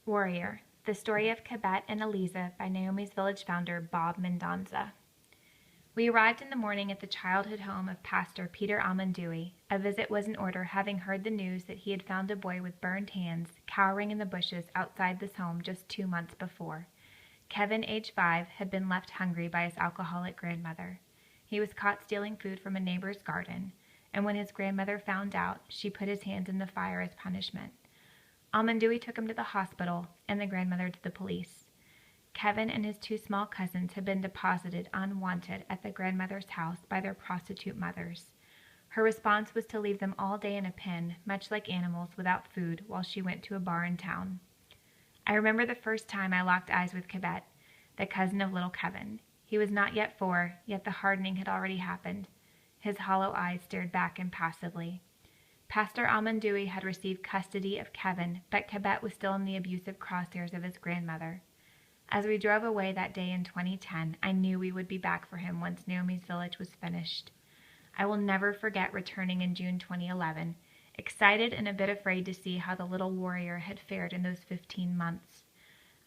Warrior: The Story of Kibet and Eliza by Naomi's Village founder Bob Mendonza. We arrived in the morning at the childhood home of Pastor Peter Amandui. A visit was in order, having heard the news that he had found a boy with burned hands cowering in the bushes outside this home just 2 months before. Kevin, age 5, had been left hungry by his alcoholic grandmother. He was caught stealing food from a neighbor's garden, and when his grandmother found out, she put his hands in the fire as punishment. Amandui took him to the hospital and the grandmother to the police. Kevin and his 2 small cousins had been deposited unwanted at the grandmother's house by their prostitute mothers. Her response was to leave them all day in a pen, much like animals, without food, while she went to a bar in town. I remember the first time I locked eyes with Kibet, the cousin of little Kevin. He was not yet 4, yet the hardening had already happened. His hollow eyes stared back impassively. Pastor Amandui had received custody of Kevin, but Kibet was still in the abusive crosshairs of his grandmother. As we drove away that day in 2010, I knew we would be back for him once Naomi's Village was finished. I will never forget returning in June 2011, excited and a bit afraid to see how the little warrior had fared in those 15 months.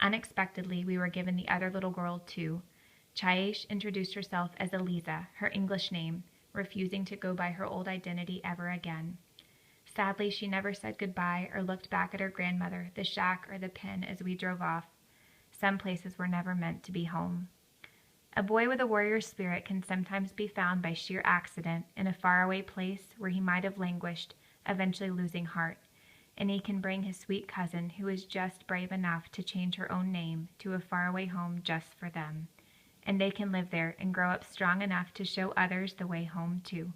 Unexpectedly, we were given the other little girl too. Chayesh introduced herself as Eliza, her English name, refusing to go by her old identity ever again. Sadly, she never said goodbye or looked back at her grandmother, the shack, or the pen as we drove off. Some places were never meant to be home. A boy with a warrior's spirit can sometimes be found by sheer accident in a faraway place where he might have languished, eventually losing heart, and he can bring his sweet cousin, who is just brave enough to change her own name, to a faraway home just for them. And they can live there and grow up strong enough to show others the way home too.